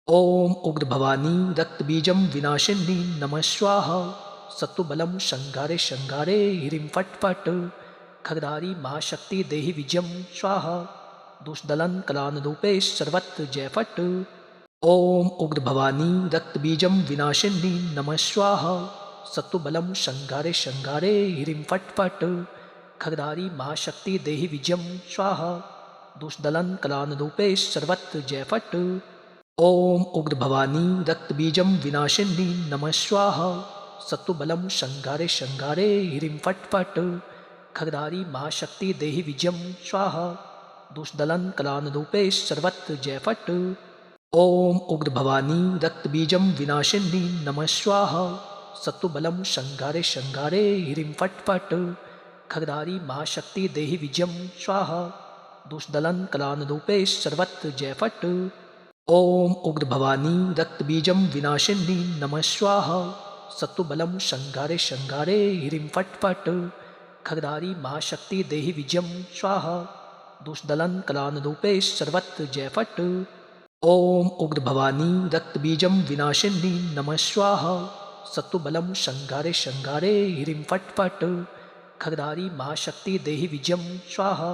ॐ उग्रभवानी रक्तबीजं विनाशिनी नमः स्वाहा। सत्तुबलं शंगारे शंगारे ह्रीं फट् फट्। खगधारी महाशक्ति देहि विजयं स्वाहा। दुष्दलन कलानरूपे सर्वत्र जय फट्। ॐ उग्रभवानी रक्तबीजं विनाशिनी नमः स्वाहा। सत्तुबलं शंगारे शंगारे ह्रीं फट् फट्। खगधारी महाशक्ति देहि विजयं स्वाहा। दुष्दलन कलानरूपे सर्वत्र जय फट्। ॐ उग्रभवानी रक्तबीजं विनाशिनी नमः स्वाहा। सत्तुबलं शंगारे शंगारे ह्रीं फट् फट्। खगधारी महाशक्ति देहि विजयं स्वाहा। दुष्दलन कलानरूपे सर्वत्र जय फट्। ॐ उग्रभवानी रक्तबीजं विनाशिनी नमः स्वाहा। सत्तुबलं शंगारे शंगारे ह्रीं फट् फट्। खगधारी महाशक्ति देहि विजयं स्वाहा। दुष्दलन कलानरूपे सर्वत्र जय फट्। ॐ उग्रभवानी रक्तबीजं विनाशिनी नमः स्वाहा। सत्तुबलं शंगारे शंगारे ह्रीं फट् फट्। खगधारी महाशक्ति देहि विजयं स्वाहा। दुष्दलन कलानरूपे सर्वत्र जय फट्। ॐ उग्रभवानी रक्तबीजं विनाशिनी नमः स्वाहा। सत्तुबलं शंगारे शंगारे ह्रीं फट् फट्। खगधारी महाशक्ति देहि विजयं स्वाहा।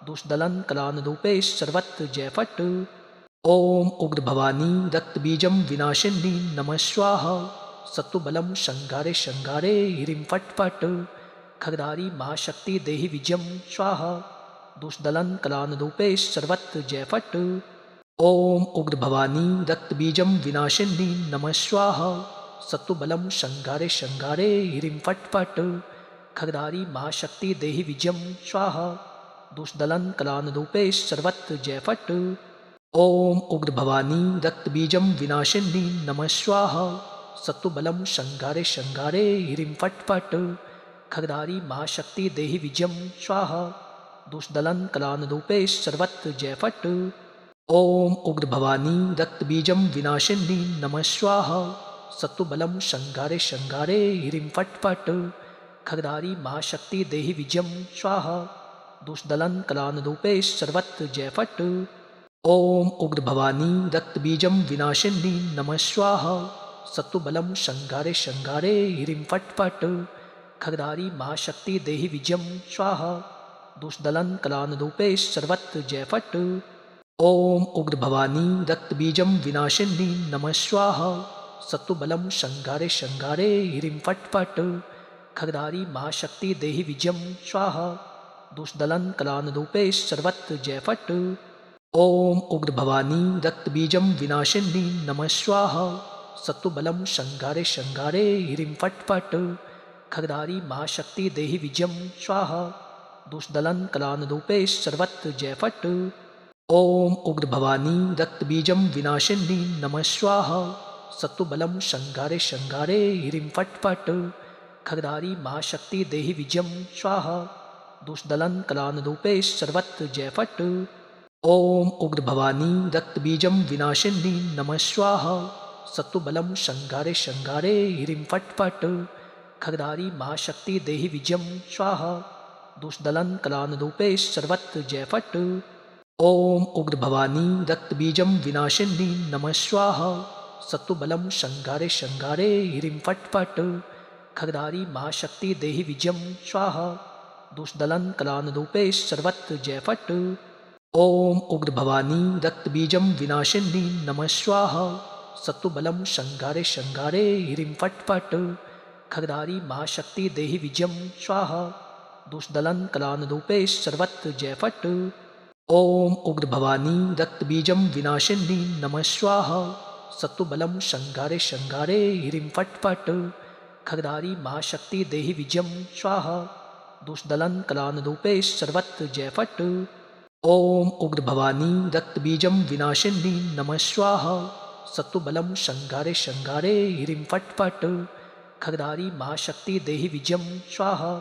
दुष्दलन कलानरूपे सर्वत्र जय फट्। ॐ उग्रभवानी रक्तबीजं विनाशिनी नमः स्वाहा। सत्तुबलं शंगारे शंगारे ह्रीं फट् फट्। खगधारी महाशक्ति देहि विजयं स्वाहा। दुष्दलन कलानरूपे सर्वत्र जय फट्। ॐ उग्रभवानी रक्तबीजं विनाशिनी नमः स्वाहा। सत्तुबलं शंगारे शंगारे ह्रीं फट् फट्। खगधारी महाशक्ति देहि विजयं स्वाहा। दुष्दलन कलानरूपे सर्वत्र जय फट्। ॐ उग्रभवानी रक्तबीजं विनाशिनी नमः स्वाहा। सत्तुबलं शंगारे शंगारे ह्रीं फट् फट्। खगधारी महाशक्ति देहि विजयं स्वाहा। दुष्दलन कलानरूपे सर्वत्र जय फट्। ॐ उग्रभवानी रक्तबीजं विनाशिनी नमः स्वाहा। सत्तुबलं शंगारे शंगारे ह्रीं फट् फट्। खगधारी महाशक्ति देहि विजयं स्वाहा। दुष्दलन कलानरूपे सर्वत्र जय फट्। ॐ उग्रभवानी रक्तबीजं विनाशिनी नमः स्वाहा। सत्तुबलं शंगारे शंगारे ह्रीं फट् फट्। खगधारी महाशक्ति देहि विजयं स्वाहा। दुष्दलन कलानरूपे सर्वत्र जय फट्। ॐ उग्रभवानी रक्तबीजं विनाशिनी नमः स्वाहा। सत्तुबलं शंगारे शंगारे ह्रीं फट् फट्। खगधारी महाशक्ति देहि विजयं स्वाहा। दुष्दलन कलानरूपे सर्वत्र जय फट्। ॐ उग्रभवानी रक्तबीजं विनाशिनी नमः स्वाहा। सत्तुबलं शंगारे शंगारे ह्रीं फट् फट्। खगधारी महाशक्ति देहि विजयं स्वाहा। दुष्दलन कलानरूपे सर्वत्र जय फट्। ॐ उग्रभवानी रक्तबीजं विनाशिनी नमः स्वाहा। सत्तुबलं शंगारे शंगारे ह्रीं फट् फट्। खगधारी महाशक्ति देहि विजयं स्वाहा। दुष्दलन कलानरूपे सर्वत्र जय फट्। ॐ उग्रभवानी रक्तबीजं विनाशिनी नमः स्वाहा। सत्तुबलं शंगारे शंगारे ह्रीं फट् फट्। खगधारी महाशक्ति देहि विजयं स्वाहा। दुष्दलन कलानरूपे सर्वत्र जय फट्। ॐ उग्रभवानी रक्तबीजं विनाशिनी नमः स्वाहा। सत्तुबलं शंगारे शंगारे ह्रीं फट् फट्। खगधारी महाशक्ति देहि विजयं स्वाहा। दुष्दलन कलानरूपे सर्वत्र जय फट्। ॐ उग्रभवानी रक्तबीजं विनाशिनी नमः स्वाहा। सत्तुबलं शंगारे शंगारे ह्रीं फट् फट्। खगधारी महाशक्ति देहि विजयं स्वाहा। दुष्दलन कलानरूपे सर्वत्र जय फट्। ॐ उग्रभवानी रक्तबीजं विनाशिनी नमः स्वाहा। सत्तुबलं शंगारे शंगारे ह्रीं फट् फट्। खगधारी महाशक्ति देहि विजयं स्वाहा। दुष्दलन कलानरूपे सर्वत्र जय फट्। ॐ उग्रभवानी रक्तबीजं विनाशिनी नमः स्वाहा। सत्तुबलं शंगारे शंगारे ह्रीं फट् फट्। खगधारी महाशक्ति देहि विजयं स्वाहा।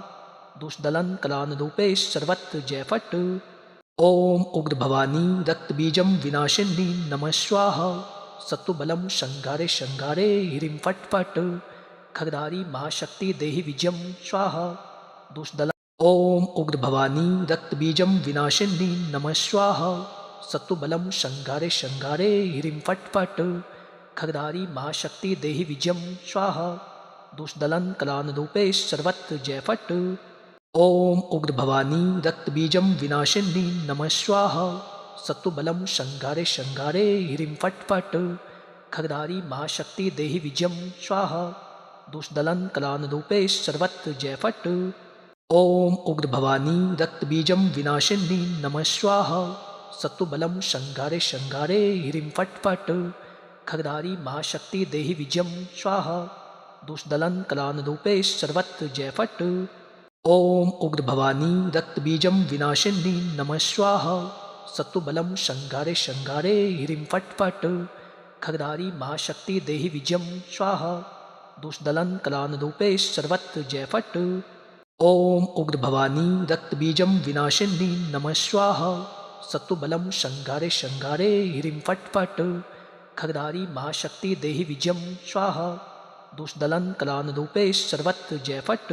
दुष्दलन कलानरूपे सर्वत्र जय फट्। ॐ उग्रभवानी रक्तबीजं विनाशिनी नमः स्वाहा। सत्तुबलं शंगारे शंगारे ह्रीं फट् फट्। खगधारी महाशक्ति देहि विजयं स्वाहा। दुष्दलन ॐ उग्रभवानी रक्तबीजं विनाशिनी नमः स्वाहा। सत्तुबलं शृङ्गारे शृङ्गारे ह्रीं फट् फट् खगधारी महाशक्ति देहि विजयं स्वाहा दुष्दलन कलानरूपे सर्वत्र जय फट्। ओम उग्र भवानी रक्तबीजं विनाशिनी नमः स्वाहा सत्तुबलं शृङ्गारे शृङ्गारे ह्रीं फट् फट् खगधारी महाशक्ति देहि विजयं स्वाहा दुष्दलन कलानरूपे सर्वत्र जय फट्। ओम उग्र भवानी रक्तबीजं विनाशिनी नमः स्वाहा सत्तुबलं शृङ्गारे शृङ्गारे ह्रीं फट् फट् खगधारी महाशक्ति देहि विजयं स्वाहा दुष्दलन कलानरूपे सर्वत्र जय फट्। ओम उग्र भवानी रक्तबीजं विनाशिनी नमः स्वाहा सत्तुबलं शृङ्गारे शृङ्गारे ह्रीं फट् फट् खगधारी महाशक्ति देहि विजयं स्वाहा दुष्दलन कलानरूपे सर्वत्र जय फट्। ओम उग्र भवानी रक्तबीजं विनाशिनी नमः स्वाहा सत्तुबलं शृङ्गारे शृङ्गारे ह्रीं फट् फट् खगधारी महाशक्ति देहि विजयं स्वाहा दुष्दलन कलानरूपे सर्वत्र जय फट्।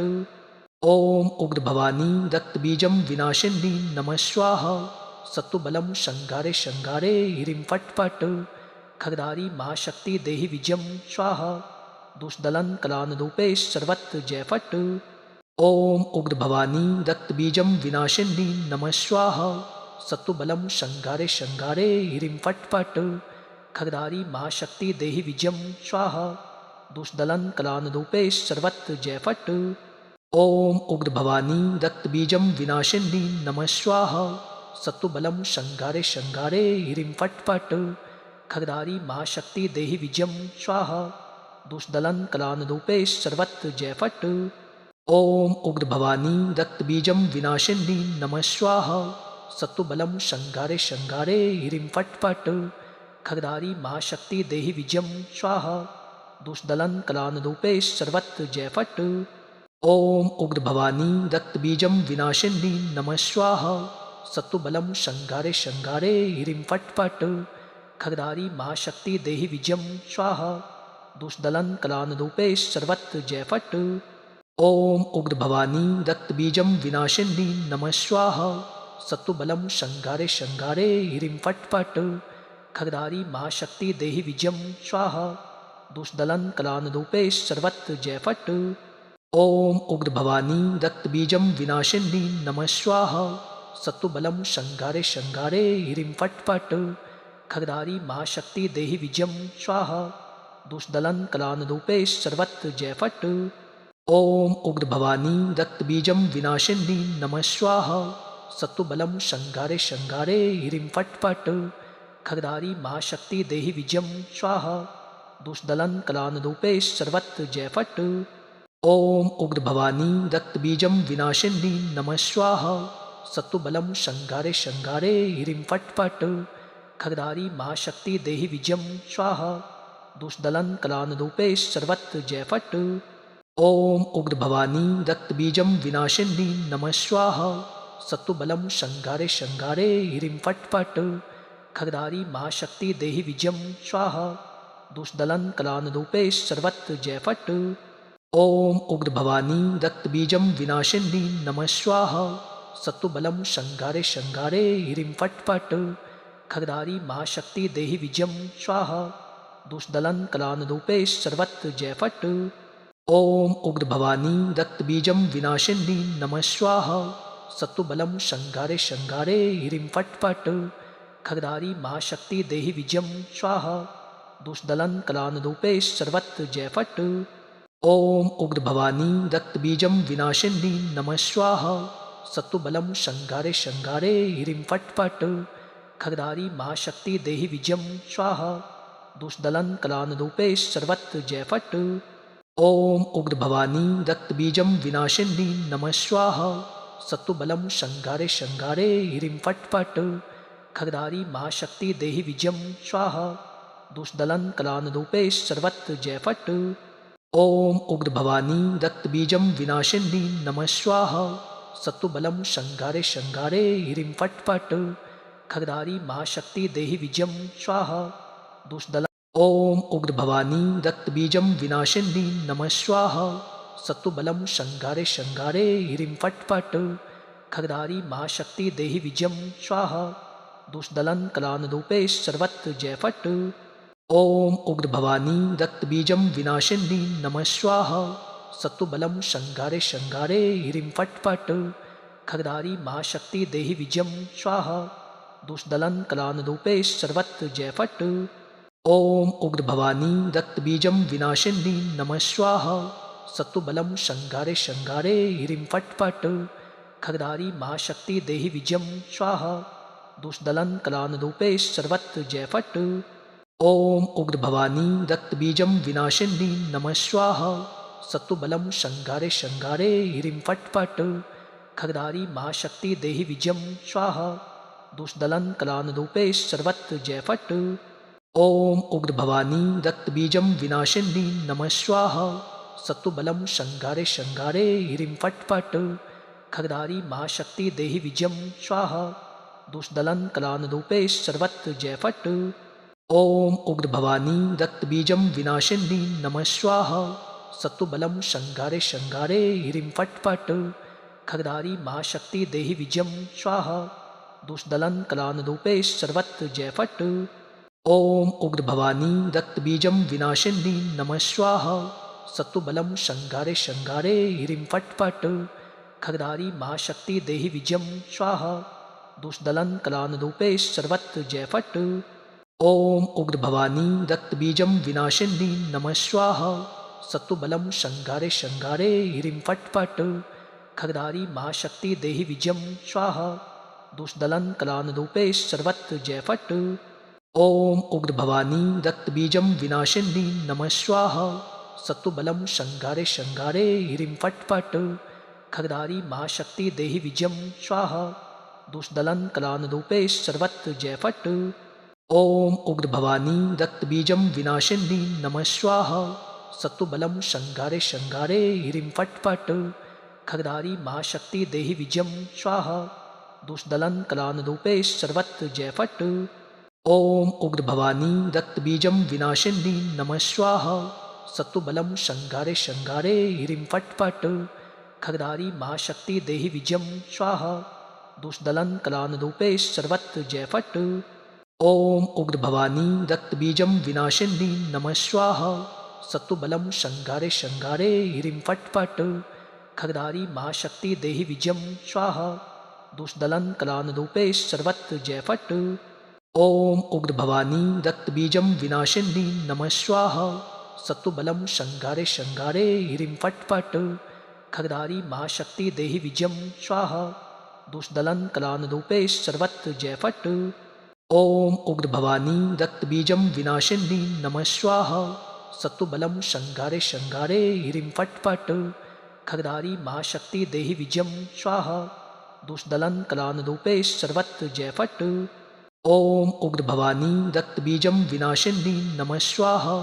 ओम उग्र भवानी रक्तबीजं विनाशिनी नमः स्वाहा सत्तुबलं शृङ्गारे शृङ्गारे ह्रीं फट् फट् खगधारी महाशक्ति देहि विजयं स्वाहा दुष्दलन कलानरूपे सर्वत्र जय फट्। ओम उग्र भवानी रक्तबीजं विनाशिनी नमः स्वाहा सत्तुबलं शृङ्गारे शृङ्गारे ह्रीं फट् फट् खगधारी महाशक्ति देहि विजयं स्वाहा दुष्दलन कलानरूपे सर्वत्र जय फट्। ओम उग्र भवानी रक्तबीजं विनाशिनी नमः स्वाहा सत्तुबलं शृङ्गारे शृङ्गारे ह्रीं फट् फट् खगधारी महाशक्ति देहि विजयं स्वाहा दुष्दलन कलानरूपे सर्वत्र जय फट्। ओम उग्र भवानी रक्तबीजं विनाशिनी नमः स्वाहा सत्तुबलं शृङ्गारे शृङ्गारे ह्रीं फट् फट् खगधारी महाशक्ति देहि विजयं स्वाहा दुष्दलन कलानरूपे सर्वत्र जय फट्। ओम उग्र भवानी रक्तबीजं विनाशिनी नमः स्वाहा सत्तुबलं शृङ्गारे शृङ्गारे ह्रीं फट् फट् खगधारी महाशक्ति देहि विजयं स्वाहा दुष्दलन कलानरूपे सर्वत्र जय फट्। ओम उग्र भवानी रक्तबीजं विनाशिनी नमः स्वाहा सत्तुबलं शृङ्गारे शृङ्गारे ह्रीं फट् फट् खगधारी महाशक्ति देहि विजयं स्वाहा दुष्दलन कलानरूपे सर्वत्र जय फट्। ओम उग्र भवानी रक्तबीजं विनाशिनी नमः स्वाहा सत्तुबलं शृङ्गारे शृङ्गारे ह्रीं फट् फट् खगधारी महाशक्ति देहि विजयं स्वाहा दुष्दलन कलानरूपे सर्वत्र जय फट्। ओम उग्र भवानी रक्तबीजं विनाशिनी नमः स्वाहा सत्तुबलं शृङ्गारे शृङ्गारे ह्रीं फट् फट् खगधारी महाशक्ति देहि विजयं स्वाहा दुष्दलन कलानरूपे सर्वत्र जय फट्। ओम उग्र भवानी रक्तबीजं विनाशिनी नमः स्वाहा सत्तुबलं शृङ्गारे शृङ्गारे ह्रीं फट् फट् खगधारी महाशक्ति देहि विजयं स्वाहा दुष्दलन कलानरूपे सर्वत्र जय फट्। ओम उग्र भवानी रक्तबीजं विनाशिनी नमः स्वाहा सत्तुबलं शृङ्गारे शृङ्गारे ह्रीं फट् फट् खगधारी महाशक्ति देहि विजयं स्वाहा दुष्दलन कलानरूपे सर्वत्र जय फट्। ओम उग्र भवानी रक्तबीजं विनाशिनी नमः स्वाहा सत्तुबलं शृङ्गारे शृङ्गारे ह्रीं फट् फट् खगधारी महाशक्ति देहि विजयं स्वाहा दुष्दलन कलानरूपे सर्वत्र जय फट्। ओम उग्र भवानी रक्तबीजं विनाशिनी नमः स्वाहा सत्तुबलं शृङ्गारे शृङ्गारे ह्रीं फट् फट् खगधारी महाशक्ति देहि विजयं स्वाहा दुष्दलन कलानरूपे सर्वत्र जय फट्। ओम उग्र भवानी रक्तबीजं विनाशिनी नमः स्वाहा सत्तुबलं शृङ्गारे शृङ्गारे ह्रीं फट् फट् खगधारी महाशक्ति देहि विजयं स्वाहा दुष्दलन कलानरूपे सर्वत्र जय फट्। ओम उग्र भवानी रक्तबीजं विनाशिनी नमः स्वाहा सत्तुबलं शृङ्गारे शृङ्गारे ह्रीं फट् फट् खगधारी महाशक्ति देहि विजयं स्वाहा दुष्दलन कलानरूपे सर्वत्र जय फट्। ओम उग्र भवानी रक्तबीजं विनाशिनी नमः स्वाहा सत्तुबलं शृङ्गारे शृङ्गारे ह्रीं फट् फट् खगधारी महाशक्ति देहि विजयं स्वाहा दुष्दलन। ओम उग्र भवानी रक्तबीजं विनाशिनी नमः स्वाहा सत्तुबलं शृङ्गारे शृङ्गारे ह्रीं फट् फट् खगधारी महाशक्ति देहि विजयं स्वाहा दुष्दलन कलानरूपे सर्वत्र जय फट। ओम उग्र भवानी रक्तबीजम विनाशिनी नमः स्वाहा। सत्तुबलम शंगारे शंगारे ह्रीं फट फट। खगदारी महाशक्ति देहि विजयम स्वाहा। दुष्दलन कलानरूपे सर्वत्र जय फट। ओम उग्र भवानी रक्तबीजम विनाशिनी नमः स्वाहा। सत्तुबलम शंगारे शंगारे ह्रीं फट फट। खगदारी महाशक्ति देहि विजयम स्वाहा। दुष्दलन कलानरूपे सर्वत्र जय फट। ओम उग्र भवानी रक्तबीजम विनाशिनी नमः स्वाहा। सत्तुबलम शंगारे शंगारे ह्रीं फट फट। खगदारी महाशक्ति देहि विजयम स्वाहा। दुष्दलन कलानरूपे सर्वत्र जय फट। ओम उग्र भवानी रक्तबीजम विनाशिनी नमः स्वाहा। सत्तुबलम शंगारे शंगारे ह्रीं फट फट। खगदारी महाशक्ति देहि विजयम स्वाहा। दुष्दलन कलानरूपे सर्वत्र जय फट। ओम उग्र भवानी रक्तबीजम विनाशिनी नमः स्वाहा। सत्तुबलम शंगारे शंगारे ह्रीं फट फट। खगदारी महाशक्ति देहि विजयम स्वाहा। दुष्दलन कलानरूपे सर्वत्र जय फट। ओम उग्र भवानी रक्तबीजम विनाशिनी नमः स्वाहा। सत्तुबलम शंगारे शंगारे ह्रीं फट फट। खगदारी महाशक्ति देहि विजयम स्वाहा। दुष्दलन कलानरूपे सर्वत्र जय फट। ओम उग्र भवानी रक्तबीजम विनाशिनी नमः स्वाहा। सत्तुबलम शंगारे शंगारे ह्रीं फट फट। खगदारी महाशक्ति देहि विजयम स्वाहा। दुष्दलन कलानरूपे सर्वत्र जय फट। ओम उग्र भवानी रक्तबीजम विनाशिनी नमः स्वाहा। सत्तुबलम शंगारे शंगारे ह्रीं फट फट। खगदारी महाशक्ति देहि विजयम स्वाहा। दुष्दलन कलानरूपे सर्वत्र जय फट। ओम उग्र भवानी रक्तबीजम विनाशिनी नमः स्वाहा। सत्तुबलम शंगारे शंगारे ह्रीं फट फट। खगदारी महाशक्ति देहि विजयम स्वाहा। दुष्दलन कलानरूपे सर्वत्र जय फट। ओम उग्र भवानी रक्तबीजम विनाशिनी नमः स्वाहा। सत्तुबलम शंगारे शंगारे ह्रीं फट फट। खगदारी महाशक्ति देहि विजयम स्वाहा। दुष्दलन कलानरूपे सर्वत्र जय फट। ओम उग्र भवानी रक्तबीजम विनाशिनी नमः स्वाहा। सत्तुबलम शंगारे शंगारे ह्रीं फट फट। खगदारी महाशक्ति देहि विजयम स्वाहा। दुष्दलन कलानरूपे सर्वत्र जय फट। ओम उग्र भवानी रक्तबीजम विनाशिनी नमः स्वाहा। सत्तुबलम शंगारे शंगारे ह्रीं फट फट। खगदारी महाशक्ति देहि विजयम स्वाहा। दुष्दलन कलानरूपे सर्वत्र जय फट। ओम उग्र भवानी रक्तबीजम विनाशिनी नमः स्वाहा। सत्तुबलम शंगारे शंगारे ह्रीं फट फट। खगदारी महाशक्ति देहि विजयम स्वाहा। दुष्दलन कलानरूपे सर्वत्र जय फट। ओम उग्र भवानी रक्तबीजम विनाशिनी नमः स्वाहा।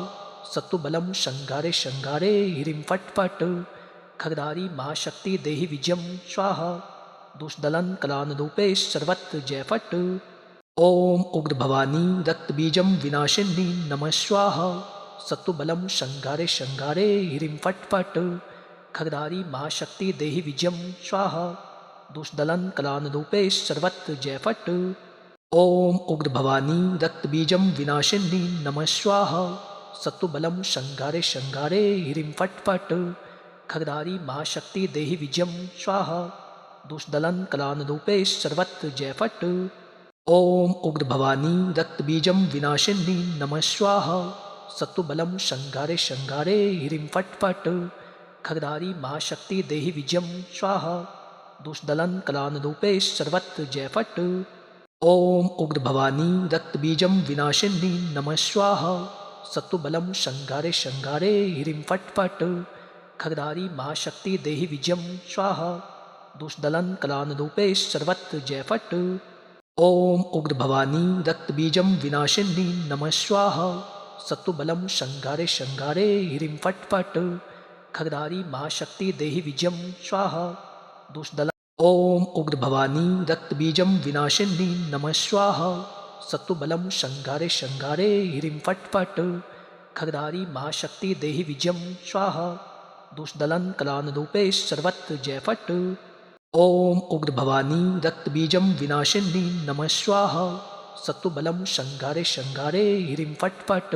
सत्तुबलम शंगारे शंगारे ह्रीं फट फट। खगदारी महाशक्ति देहि विजयम स्वाहा। दुष्दलन कलानरूपे सर्वत्र जय फट। ओम उग्र भवानी रक्तबीजम विनाशिनी नमः स्वाहा। सत्तुबलम शंगारे शंगारे ह्रीं फट फट। खगदारी महाशक्ति देहि विजयम स्वाहा। दुष्दलन कलानरूपे सर्वत्र जय फट। ओम उग्र भवानी रक्तबीजम विनाशिनी नमः स्वाहा। सत्तुबलम शंगारे शंगारे ह्रीं फट फट। खगदारी महाशक्ति देहि विजयम स्वाहा। दुष्दलन कलानरूपे सर्वत्र जय फट। ओम उग्र भवानी रक्तबीजम विनाशिनी नमः स्वाहा। सत्तुबलम शंगारे शंगारे ह्रीं फट फट। खगदारी महाशक्ति देहि विजयम स्वाहा। दुष्दलन कलानरूपे सर्वत्र जय फट। ओम उग्र भवानी रक्तबीजम विनाशिनी नमः स्वाहा। सत्तुबलम शंगारे शंगारे ह्रीं फट फट। खगदारी महाशक्ति देहि विजयम स्वाहा। दुष्दलन कलानरूपे सर्वत्र जय फट। ओम उग्र भवानी रक्तबीजम विनाशिनी नमः स्वाहा। सत्तुबलम शंगारे शंगारे ह्रीं फट फट। खगदारी महाशक्ति देहि विजयम स्वाहा। दुष्दलन ओम उग्र भवानी रक्तबीजम विनाशिनी नमः स्वाहा। सत्तुबलम शंगारे शंगारे ह्रीं फट फट। खगदारी महाशक्ति देहि विजयम स्वाहा। दुष्दलन कलानरूपे सर्वत्र जय फट। ओम उग्र भवानी रक्तबीजम विनाशिनी नमः स्वाहा। सत्तुबलम शंगारे शंगारे हिरिम फट फट।